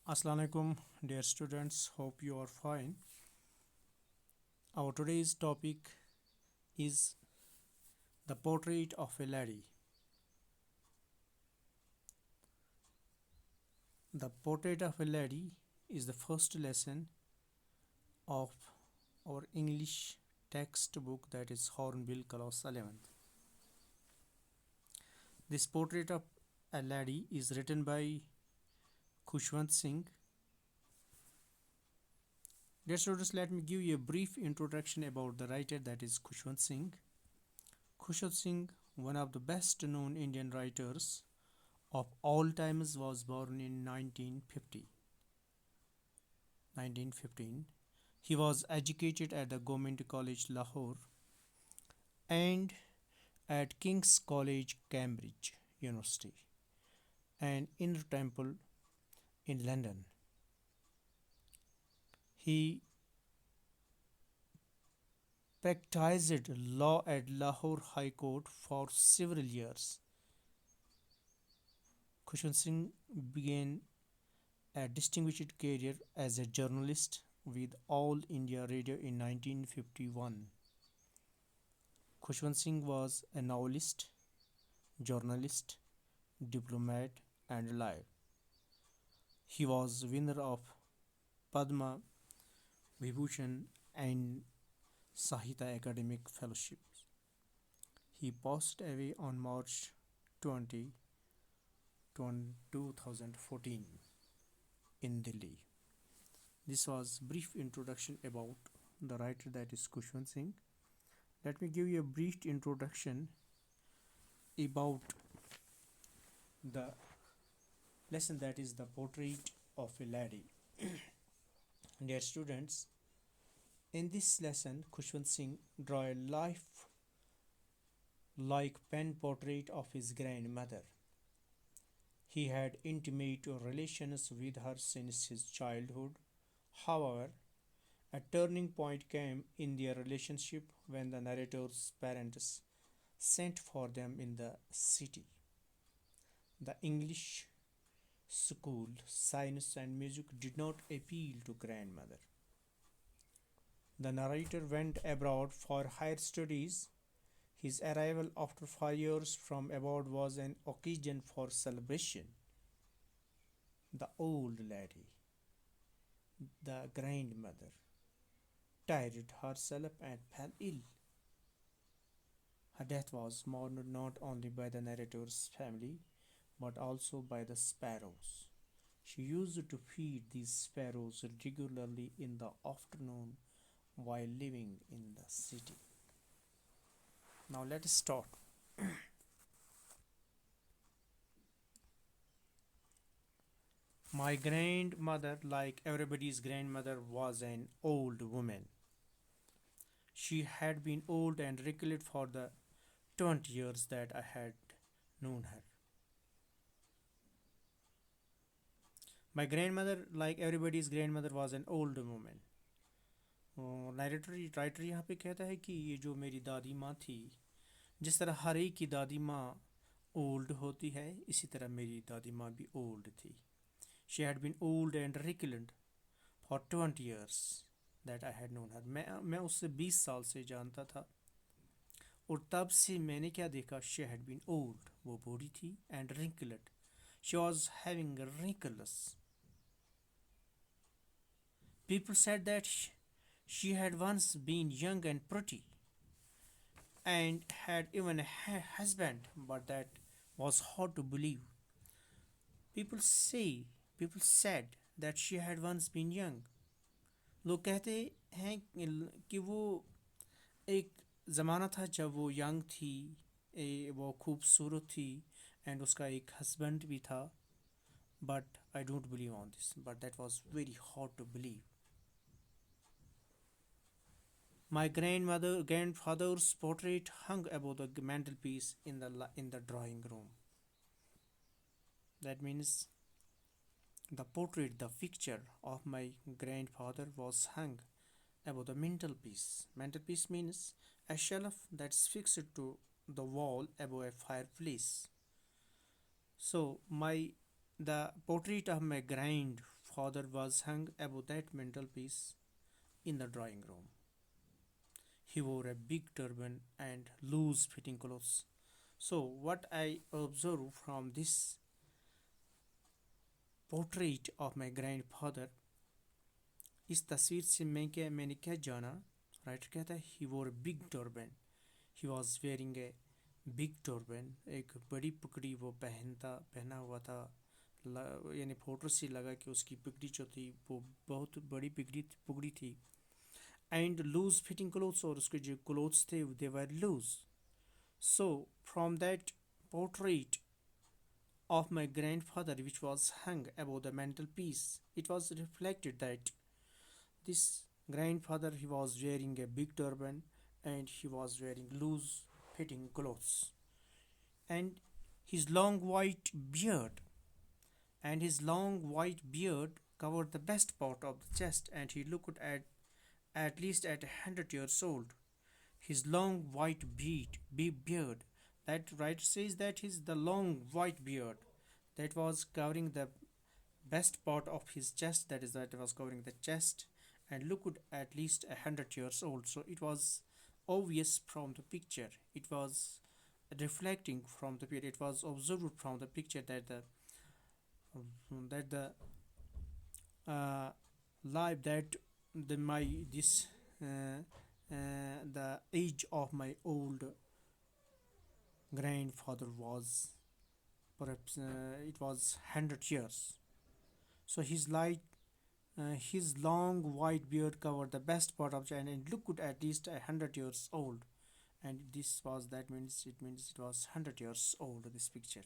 Assalamu alaikum, dear students. Hope you are fine. Our today's topic is the portrait of a lady. The portrait of a lady is the first lesson of our English textbook, that is Hornbill Class 11th. This portrait of a lady is written by Khushwant Singh. Dear students, let me give you a brief introduction about the writer, that is Khushwant Singh. Khushwant Singh, one of the best known Indian writers of all times, was born in 1915. He was educated at the Government College Lahore and at King's College Cambridge University and Inner Temple in London. He practiced law at Lahore High Court for several years. Khushwant Singh began a distinguished career as a journalist with All India Radio in 1951. Khushwant Singh was a novelist, journalist, diplomat, and lawyer. He was winner of Padma Vibhushan and Sahitya Academic Fellowships. He passed away on March 20, 2014 in Delhi. This was brief introduction about the writer, that is Khushwant Singh. Let me give you a brief introduction about the lesson, that is the portrait of a lady. Dear students, in this lesson Khushwant Singh draw a life like pen portrait of his grandmother. He had intimate relations with her since his childhood. However, a turning point came in their relationship when the narrator's parents sent for them in the city. The English school, science, and music did not appeal to grandmother. The narrator went abroad for higher studies. His arrival after 5 years from abroad was an occasion for celebration. The old lady, the grandmother, tired herself and fell ill. Her death was mourned not only by the narrator's family but also by the sparrows. She used to feed these sparrows regularly in the afternoon while living in the city. Now let us start. My grandmother, like everybody's grandmother, was an old woman. She had been old and wrinkled for the 20 years that I had known her. My grandmother, like everybody's grandmother, was an old woman. Writer यहाँ पे कहता है कि ये जो मेरी दादी माँ थी, जिस तरह हर एक की दादी माँ ओल्ड होती है, इसी तरह मेरी दादी माँ भी ओल्ड थी. She had been old and wrinkled for 20 years that I had known her. मैं उससे 20 साल से जानता था और तब से मैंने क्या देखा? She had been old, वो बूढ़ी थी, and wrinkled. She was having wrinkles. People said that she had once been young and pretty and had even a husband, but that was hard to believe. People people said that she had once been young. लोग कहते हैं कि वो एक ज़माना था जब वो यंग थी, वो खूबसूरत थी, एंड उसका एक हस्बैंड भी था. But I don't believe on this. But that was very hard to believe. My grandfather's portrait hung above the mantelpiece in the drawing room. That means the portrait, the picture of my grandfather was hung above the mantelpiece. Mantelpiece means a shelf that's fixed to the wall above a fireplace. So the portrait of my grandfather father was hung above that mantelpiece in the drawing room. He wore a big turban and loose fitting clothes. So, what I observe from this portrait of my grandfather इस तस्वीर से मैंने क्या जाना. Writer कहता है ही वोर big turban. He was wearing a big turban. एक बड़ी पगड़ी वो पहना हुआ था. यानी फोटो से लगा कि उसकी पगड़ी जो थी वो बहुत बड़ी पगड़ी थी. एंड लूज फिटिंग क्लोथ्स, और उसके जो क्लोथ्स थे they were loose. So from that portrait of my grandfather which was hung above the mantelpiece, it was reflected that this grandfather, he was wearing a big turban and he was wearing loose fitting clothes, and his long white beard covered the best part of the chest, and he looked at least at 100 years old. His long beard, that writer says that is the long white beard that was covering the best part of his chest, that is that was covering the chest, and looked at least 100 years old. So it was obvious from the picture, it was reflecting from the picture, it was observed from the picture that the uh, life that the my this the age of my old grandfather was perhaps it was 100 years. So his long white beard covered the best part of China and looked at least 100 years old. And this was that means it was 100 years old. This picture.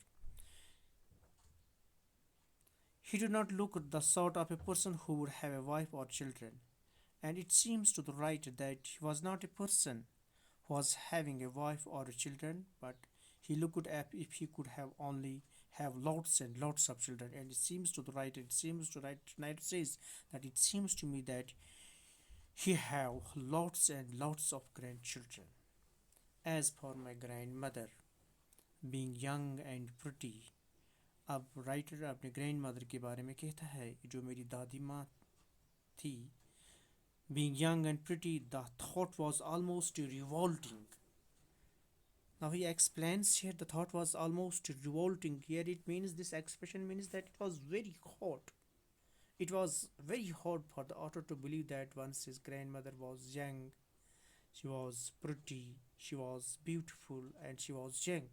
He did not look the sort of a person who would have a wife or children, and it seems to the writer that he was not a person who was having a wife or children, but he looked at if he could have only have lots and lots of children. And it seems to writer says that it seems to me that he have lots and lots of grandchildren. As for my grandmother, being young and pretty, अब writer अपने grand mother के बारे में कहता है जो मेरी दादी माँ थी. Being young and pretty, the thought was almost revolting. Now he explains here the thought was almost revolting. Here it means, this expression means that it was very hot. It was very hard for the author to believe that once his grandmother was young, she was pretty, she was beautiful, and she was young.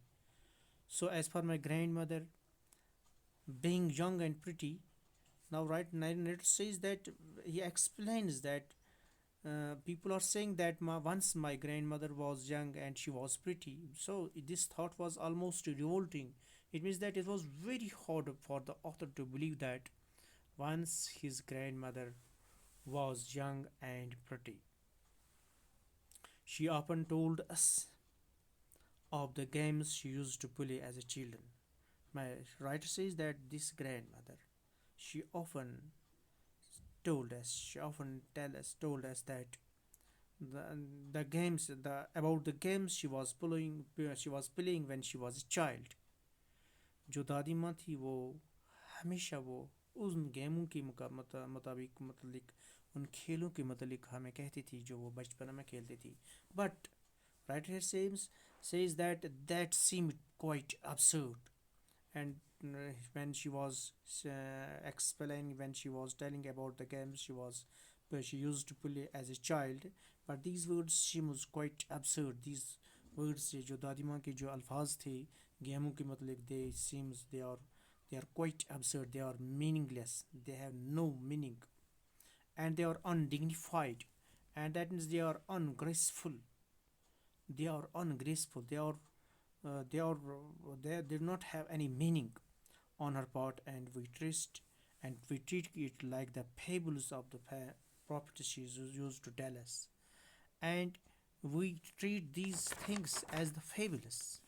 So as for my grandmother, being young and pretty, now right narrator says that he explains that people are saying that once my grandmother was young and she was pretty. So this thought was almost revolting. It means that it was very hard for the author to believe that once his grandmother was young and pretty. She often told us of the games she used to play as a children. My writer says that this grandmother, she often told us that the the games the about the games she was playing when she was a child. जो दादी माँ थी वो हमेशा वो उन गेमों के मुताबिक मतलब उन खेलों के मतलब हमें कहती थी जो वो बचपन में खेलती थी. But writer says that seemed quite absurd. And when she was explaining, when she was telling about the games she used to play as a child, but these words seem quite absurd. These words जो दादी माँ के जो अल्फाज थे गेमों के मतलब they are quite absurd. They are meaningless. They have no meaning, and they are undignified, and that means they are ungraceful. They are ungraceful. They do not have any meaning on her part, and we treat it like the fables of the prophets she used to tell us, and we treat these things as the fabulous,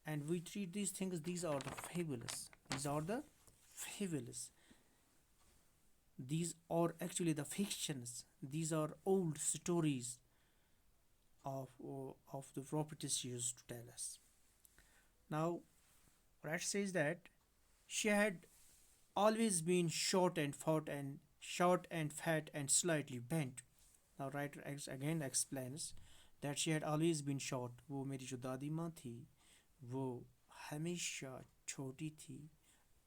and we treat these things, these are the fabulous, these are actually the fictions, these are old stories of the prophets used to tell us. Now Rat says that she had always been short and fat and short and fat and slightly bent. Now writer again explains that she had always been short. वो मेरी जो दादी माँ थी वो हमेशा छोटी थी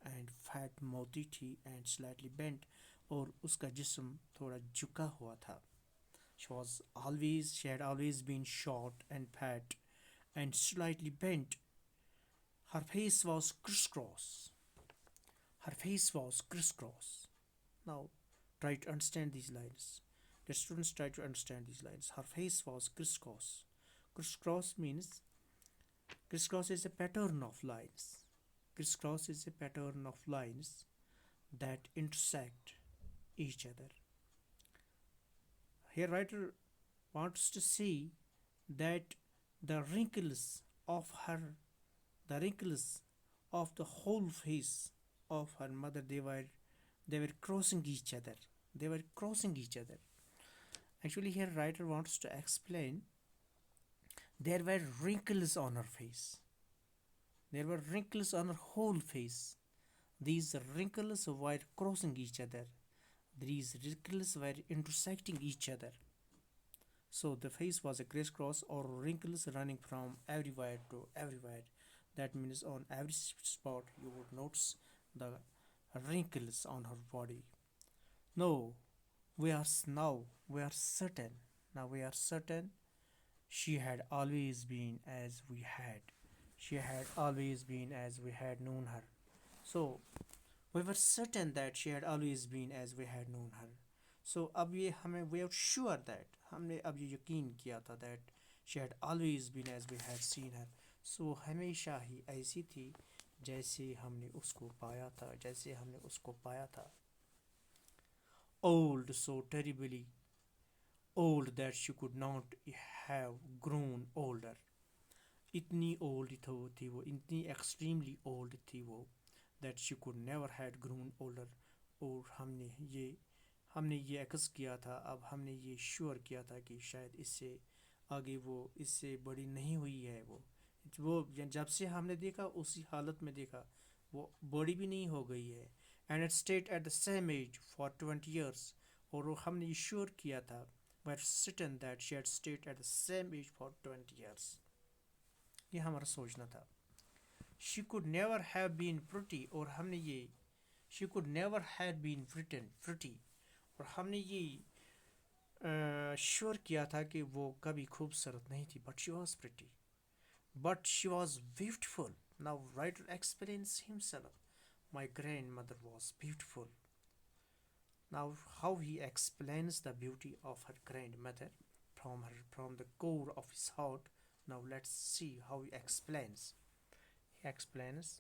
एंड फैट मोटी थी एंड स्लाइटली बेंट और उसका जिस्म थोड़ा झुका हुआ था. She had always been short and fat and slightly bent. Her face was crisscross. Her face was crisscross. Now, try to understand these lines. The students try to understand these lines. Her face was crisscross. Crisscross means crisscross is a pattern of lines. Crisscross is a pattern of lines that intersect each other. Here, writer wants to say that the wrinkles of her, the wrinkles of the whole face of her mother, they were crossing each other. They were crossing each other. Actually, here writer wants to explain there were wrinkles on her face. There were wrinkles on her whole face. These wrinkles were crossing each other. These wrinkles were intersecting each other. So the face was a crisscross or wrinkles running from everywhere to everywhere. That means on every spot you would notice the wrinkles on her body. No, we are certain. Now we are certain she had always been as we had. She had always been as we had known her. So we were certain that she had always been as we had known her. So अब ये हमें we are sure that हमने अब ये यकीन किया था that she had always been as we had seen her. So हमेशा ही ऐसी थी जैसे हमने उसको पाया था, जैसे हमने उसको पाया था. Old, so terribly old that she could not have grown older. इतनी ओल्ड थी वो, इतनी एक्सट्रीमली ओल्ड थी वो that she could never had grown older. और हमने ये एक्स किया था, अब हमने ये श्योर किया था कि शायद इससे आगे वो इससे बड़ी नहीं हुई है. वो जब से हमने देखा उसी हालत में देखा, वो बड़ी भी नहीं हो गई है. And it stayed at the same age for 20 years. और वो हमने ये श्योर किया था were certain that she had stayed at the same age for 20 years. ये हमारा सोचना था. She could never have been pretty, और हमने ये she could never have been written pretty, और हमने ये श्योर किया था कि वो कभी खूबसूरत नहीं थी. But she was pretty, but she was beautiful. Now writer experience himself. My grandmother was beautiful. Now, how he explains the beauty of her grandmother from the core of his heart. Now, let's see how he explains. He explains,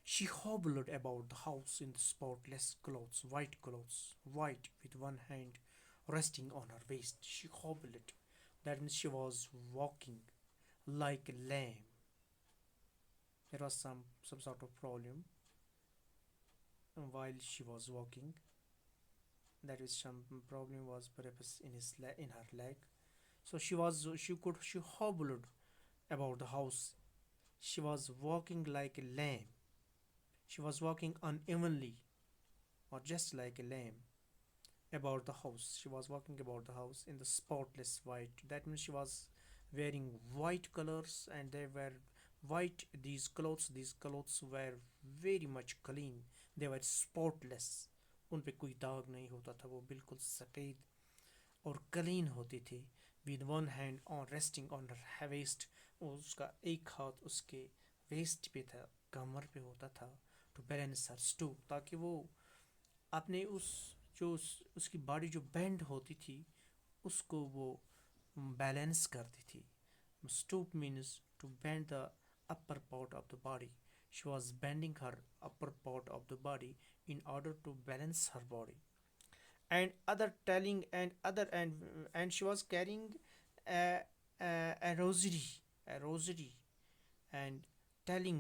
she hobbled about the house in the spotless clothes, white with one hand resting on her waist. She hobbled. That means she was walking like a lamb. There was some sort of problem while she was walking. That is, some problem was perhaps in her leg. So she hobbled about the house. She was walking like a lamb. She was walking unevenly, or just like a lamb, about the house. She was walking about the house in the spotless white. That means she was wearing white colors, and they were white. These clothes were very much clean. They were spotless. उन पे कोई दाग नहीं होता था. वो बिल्कुल सफ़ेद और क्लीन होती थी. With one hand on resting on her waist. उसका एक हाथ उसके वेस्ट पे था, कमर पे होता था. टू बैलेंस हर स्टूप, ताकि वो अपने उसकी बॉडी जो बेंड होती थी उसको वो बैलेंस करती थी. Stoop means to bend the upper part of the body. She was bending her upper part of the body in order to balance her body. And she was carrying a rosary, and telling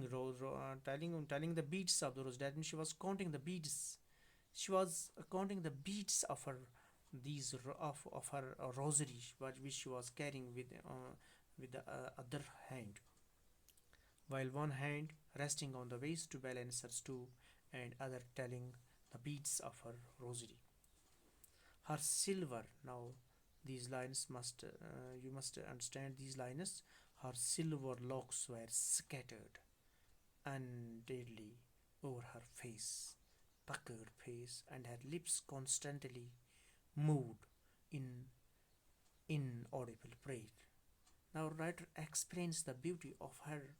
the beads of the rose. That means she was counting the beads. She was counting the beads of her of her rosary, which she was carrying with the other hand. while one hand resting on the waist to balance her stoop and other telling the beads of her rosary. Her silver, now these lines must you must understand these lines. Her silver locks were scattered undeadly over her face, puckered face, and her lips constantly moved in inaudible prayer. Now writer explains the beauty of her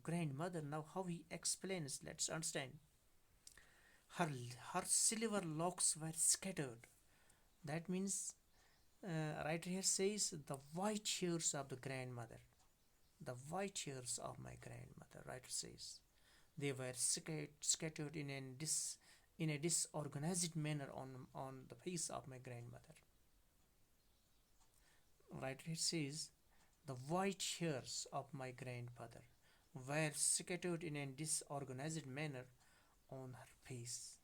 grandmother. Now how he explains, let's understand. Her her silver locks were scattered. That means writer here says the white hairs of the grandmother. The white hairs of my grandmother, writer says. They were scattered in a disorganized manner on the face of my grandmother. Right, it says the white hairs of my grandmother were scattered in a disorganized manner on her face.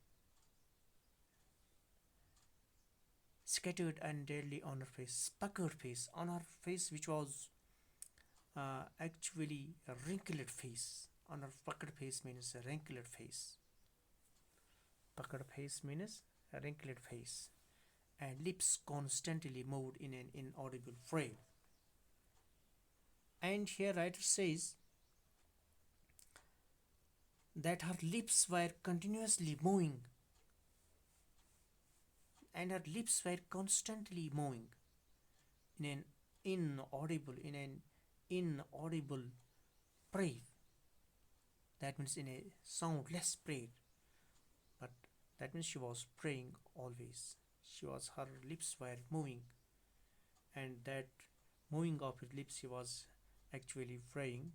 Scattered undeadly on her face, puckered face, on her face, which was actually a wrinkled face. On her puckered face means a wrinkled face. Puckered face means a wrinkled face, and lips constantly moved in an inaudible frame. And here writer says that her lips were continuously moving, and her lips were constantly moving in an inaudible prayer. That means in a soundless prayer, but that means she was praying always. Her lips were moving, and that moving of her lips, she was actually praying.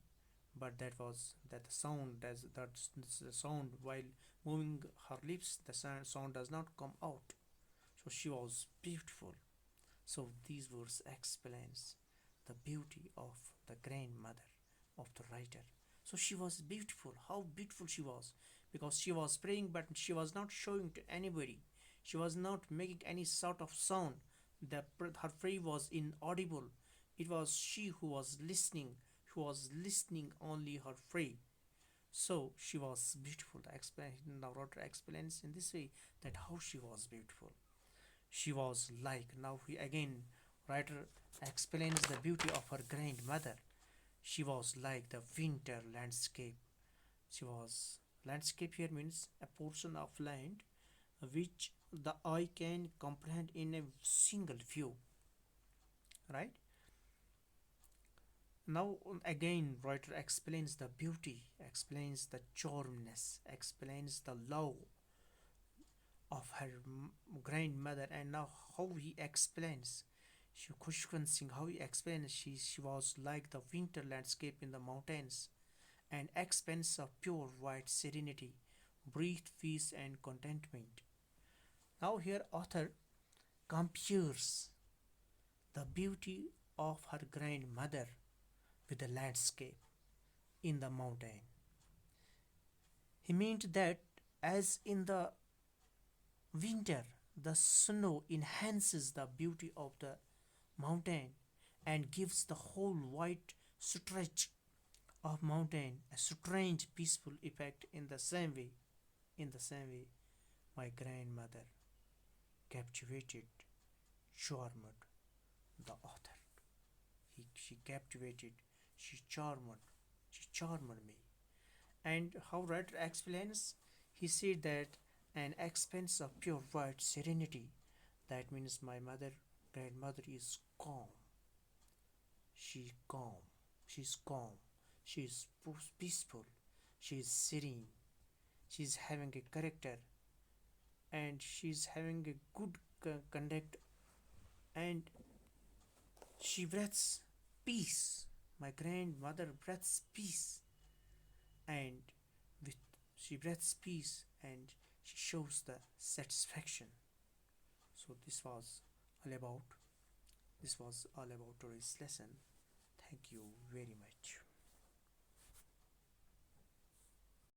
But that the sound, as that's the sound while moving her lips, the sound does not come out. So she was beautiful. So these words explains the beauty of the grandmother of the writer. So she was beautiful. How beautiful she was, because she was praying, but she was not showing to anybody. She was not making any sort of sound. Her prayer was inaudible. It was she who was listening only her prayer. So she was beautiful. The writer explains in this way that how she was beautiful. She was like, now he again writer explains the beauty of her grandmother. She was like the winter landscape. She was landscape here means a portion of land which the eye can comprehend in a single view, right? Now again writer explains the beauty, explains the charmness, explains the love of her grandmother. And now how he explains, Khushwant Singh, how he explains, she was like the winter landscape in the mountains, an expanse of pure white serenity, breathed peace and contentment. Now here author compares the beauty of her grandmother with the landscape in the mountain. He meant that as in the winter the snow enhances the beauty of the mountain and gives the whole white stretch of mountain a strange peaceful effect. In the same way my grandmother captivated, charmed the author. She captivated, she charmed, she charmed me. And how writer explains, he said that an expanse of pure white serenity. That means my grandmother is calm. She calm. She's calm. She is peaceful. She is serene. She is having a character, and she is having a good conduct, and she breathes peace. My grandmother breathes peace, and with she breathes peace, and she shows the satisfaction. So all about this was all about today's lesson. Thank you very much.